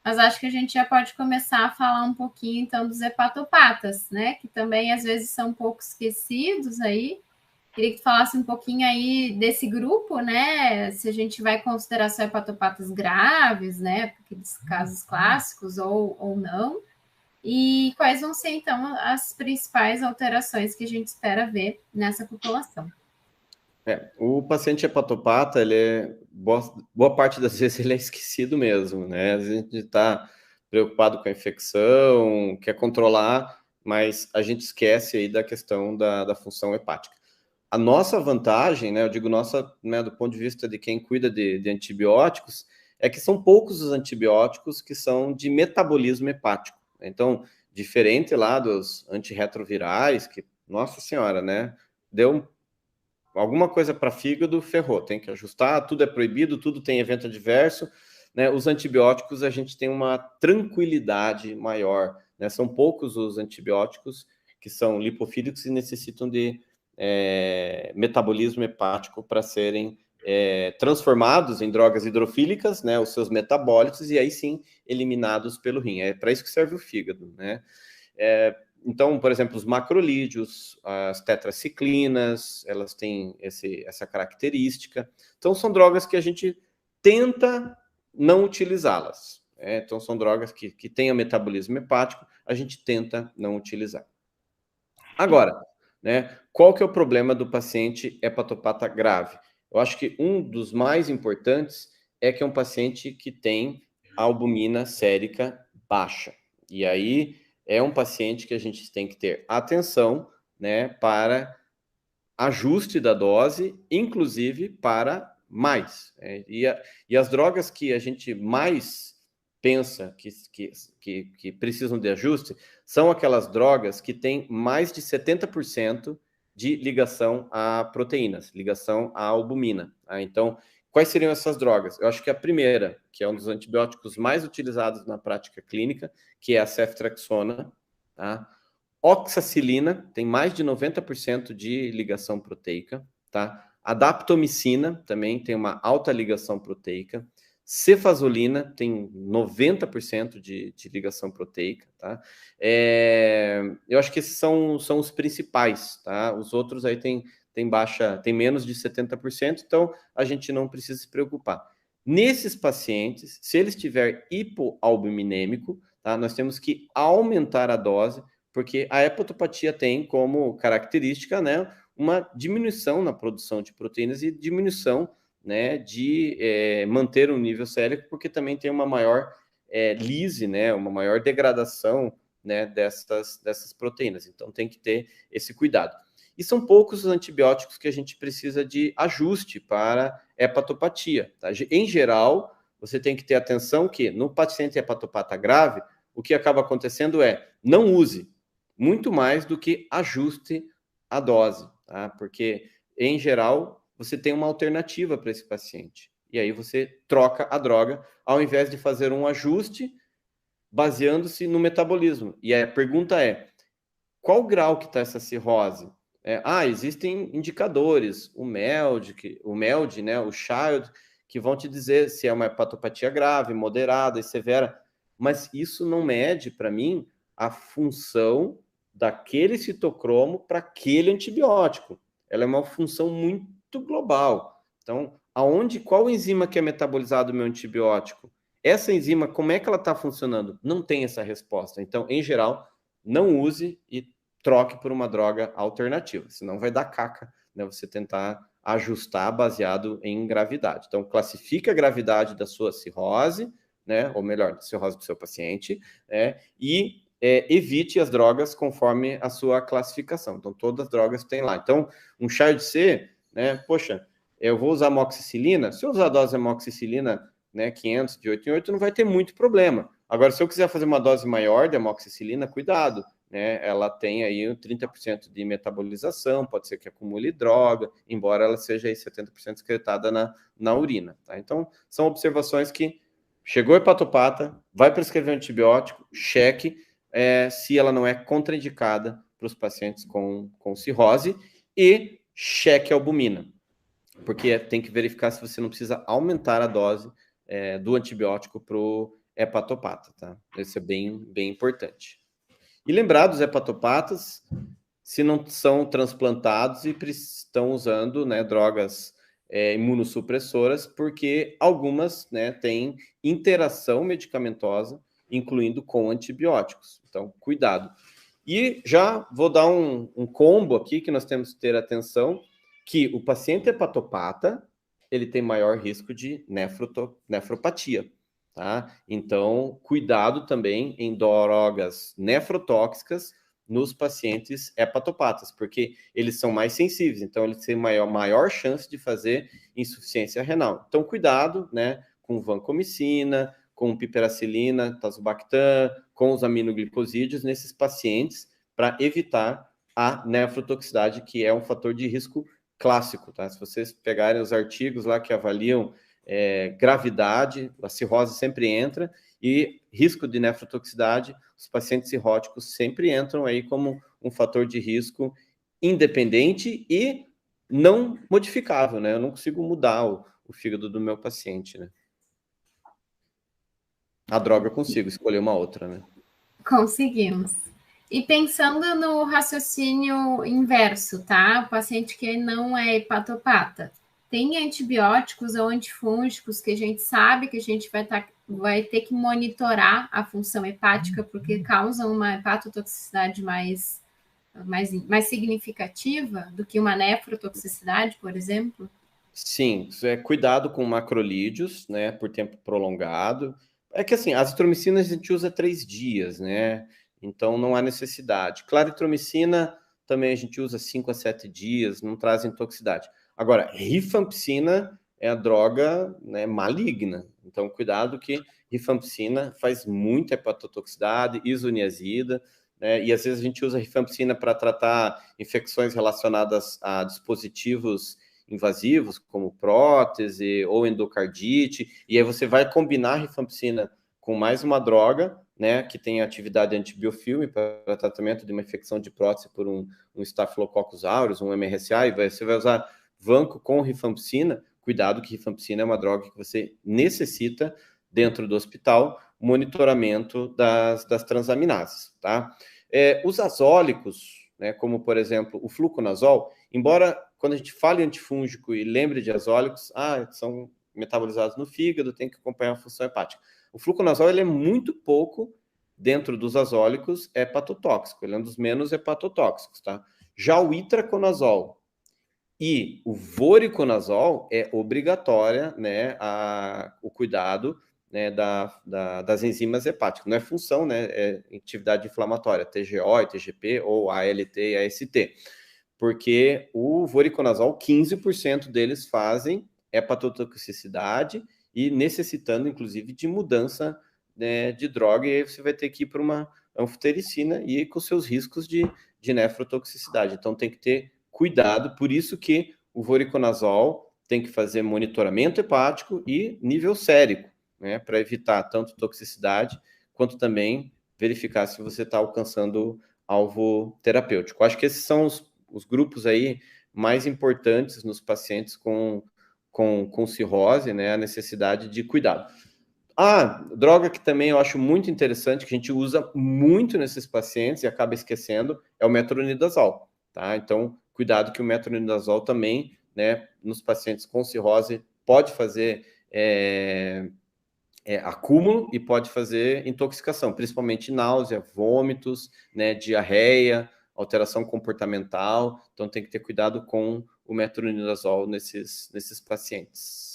Mas acho que a gente já pode começar a falar um pouquinho, então, dos hepatopatas, né? Que também, às vezes, são um pouco esquecidos aí. Queria que tu falasse um pouquinho aí desse grupo, né? Se a gente vai considerar só hepatopatas graves, né? Aqueles casos clássicos ou não. E quais vão ser, então, as principais alterações que a gente espera ver nessa população? O paciente hepatopata, boa parte das vezes ele é esquecido mesmo, né? A gente está preocupado com a infecção, quer controlar, mas a gente esquece aí da questão da função hepática. A nossa vantagem, né, eu digo nossa, né, do ponto de vista de quem cuida de antibióticos, é que são poucos os antibióticos que são de metabolismo hepático. Então, diferente lá dos antirretrovirais, que, nossa senhora, né, deu alguma coisa para fígado, ferrou, tem que ajustar, tudo é proibido, tudo tem evento adverso, né? Os antibióticos, a gente tem uma tranquilidade maior, né? São poucos os antibióticos que são lipofílicos e necessitam de metabolismo hepático para serem transformados em drogas hidrofílicas, né? Os seus metabólitos, e aí sim eliminados pelo rim. É para isso que serve o fígado, né? Então, por exemplo, os macrolídeos, as tetraciclinas, elas têm essa característica. Então, são drogas que a gente tenta não utilizá-las. Então, são drogas que têm metabolismo hepático, a gente tenta não utilizar. Agora, né, qual que é o problema do paciente hepatopata grave? Eu acho que um dos mais importantes é que é um paciente que tem albumina sérica baixa. E aí é um paciente que a gente tem que ter atenção, né, para ajuste da dose, inclusive para mais. E as drogas que a gente mais pensa que precisam de ajuste são aquelas drogas que têm mais de 70% de ligação a proteínas, ligação à albumina. Tá? Então, quais seriam essas drogas? Eu acho que a primeira, que é um dos antibióticos mais utilizados na prática clínica, que é a ceftriaxona, tá? Oxacilina tem mais de 90% de ligação proteica, tá? A daptomicina também tem uma alta ligação proteica. Cefazolina tem 90% de ligação proteica, tá? Eu acho que esses são os principais, tá? Os outros aí tem menos de 70%, então a gente não precisa se preocupar. Nesses pacientes, se ele estiver hipoalbuminêmico, tá? Nós temos que aumentar a dose, porque a hepatopatia tem como característica, né, uma diminuição na produção de proteínas e diminuição, né, de manter o nível sérico, porque também tem uma maior lise, né, uma maior degradação, né, dessas proteínas. Então tem que ter esse cuidado. E são poucos os antibióticos que a gente precisa de ajuste para hepatopatia. Tá? Em geral, você tem que ter atenção que no paciente hepatopata grave, o que acaba acontecendo é não use muito mais do que ajuste a dose, tá? Porque, em geral, você tem uma alternativa para esse paciente. E aí você troca a droga, ao invés de fazer um ajuste baseando-se no metabolismo. E a pergunta é, qual grau que está essa cirrose? Existem indicadores, o MELD, né, o Child, que vão te dizer se é uma hepatopatia grave, moderada e severa, mas isso não mede, para mim, a função daquele citocromo para aquele antibiótico. Ela é uma função muito global. Então, qual enzima que é metabolizado no meu antibiótico? Essa enzima, como é que ela está funcionando? Não tem essa resposta. Então, em geral, não use e troque por uma droga alternativa, senão vai dar caca, né? Você tentar ajustar baseado em gravidade. Então, classifique a gravidade da sua cirrose, né? Ou melhor, da cirrose do seu paciente, né? E evite as drogas conforme a sua classificação. Então, todas as drogas têm lá. Então, um chá de C, né? Poxa, eu vou usar amoxicilina. Se eu usar a dose de amoxicilina, né, 500 de 8 em 8, não vai ter muito problema. Agora, se eu quiser fazer uma dose maior de amoxicilina, cuidado, né? Ela tem aí 30% de metabolização, pode ser que acumule droga, embora ela seja aí 70% excretada na urina, tá? Então, são observações que chegou hepatopata, vai prescrever um antibiótico, cheque se ela não é contraindicada para os pacientes com cirrose e cheque a albumina, porque tem que verificar se você não precisa aumentar a dose do antibiótico para o hepatopata, tá? Isso é bem importante. E lembrar dos hepatopatas, se não são transplantados e estão usando, né, drogas imunossupressoras, porque algumas, né, têm interação medicamentosa, incluindo com antibióticos. Então, cuidado. E já vou dar um combo aqui que nós temos que ter atenção, que o paciente hepatopata, ele tem maior risco de nefropatia, tá? Então, cuidado também em drogas nefrotóxicas nos pacientes hepatopatas, porque eles são mais sensíveis, então eles têm maior chance de fazer insuficiência renal. Então, cuidado, né, com vancomicina, com piperacilina, tazobactam, com os aminoglicosídeos nesses pacientes para evitar a nefrotoxicidade, que é um fator de risco clássico, tá? Se vocês pegarem os artigos lá que avaliam gravidade, a cirrose sempre entra, e risco de nefrotoxicidade, os pacientes cirróticos sempre entram aí como um fator de risco independente e não modificável, né? Eu não consigo mudar o fígado do meu paciente, né? A droga eu consigo escolher uma outra, né? Conseguimos. E pensando no raciocínio inverso, tá? O paciente que não é hepatopata, tem antibióticos ou antifúngicos que a gente sabe que a gente vai ter que monitorar a função hepática porque causam uma hepatotoxicidade mais significativa do que uma nefrotoxicidade, por exemplo? Sim, cuidado com macrolídeos, né, por tempo prolongado. É que assim, as azitromicinas a gente usa 3 dias, né? Então não há necessidade. Claritromicina também a gente usa 5 a 7 dias, não traz intoxicidade. Agora, rifampicina é a droga, né, maligna. Então cuidado que rifampicina faz muita hepatotoxicidade, isoniazida, né? E às vezes a gente usa rifampicina para tratar infecções relacionadas a dispositivos invasivos, como prótese ou endocardite, e aí você vai combinar a rifampicina com mais uma droga, né, que tem atividade antibiofilme para tratamento de uma infecção de prótese por um Staphylococcus aureus, um MRSA, e você vai usar vanco com rifampicina. Cuidado que rifampicina é uma droga que você necessita, dentro do hospital, monitoramento das transaminases, tá? Os azólicos, né, como, por exemplo, o fluconazol, embora quando a gente fala em antifúngico e lembre de azólicos, são metabolizados no fígado, tem que acompanhar a função hepática. O fluconazol ele é muito pouco, dentro dos azólicos, hepatotóxico, ele é um dos menos hepatotóxicos, tá? Já o itraconazol e o voriconazol é obrigatória, né, o cuidado, né, das enzimas hepáticas. Não é função, né, é atividade inflamatória, TGO e TGP, ou ALT e AST. Porque o voriconazol, 15% deles fazem hepatotoxicidade e necessitando, inclusive, de mudança, né, de droga, e aí você vai ter que ir para uma anfotericina e com seus riscos de nefrotoxicidade. Então tem que ter cuidado, por isso que o voriconazol tem que fazer monitoramento hepático e nível sérico, né, para evitar tanto toxicidade quanto também verificar se você está alcançando alvo terapêutico. Acho que esses são os grupos aí mais importantes nos pacientes com cirrose, né, a necessidade de cuidado. Droga que também eu acho muito interessante, que a gente usa muito nesses pacientes e acaba esquecendo, é o metronidazol, tá? Então, cuidado que o metronidazol também, né, nos pacientes com cirrose, pode fazer acúmulo e pode fazer intoxicação, principalmente náusea, vômitos, né, diarreia, alteração comportamental. Então, tem que ter cuidado com o metronidazol nesses pacientes.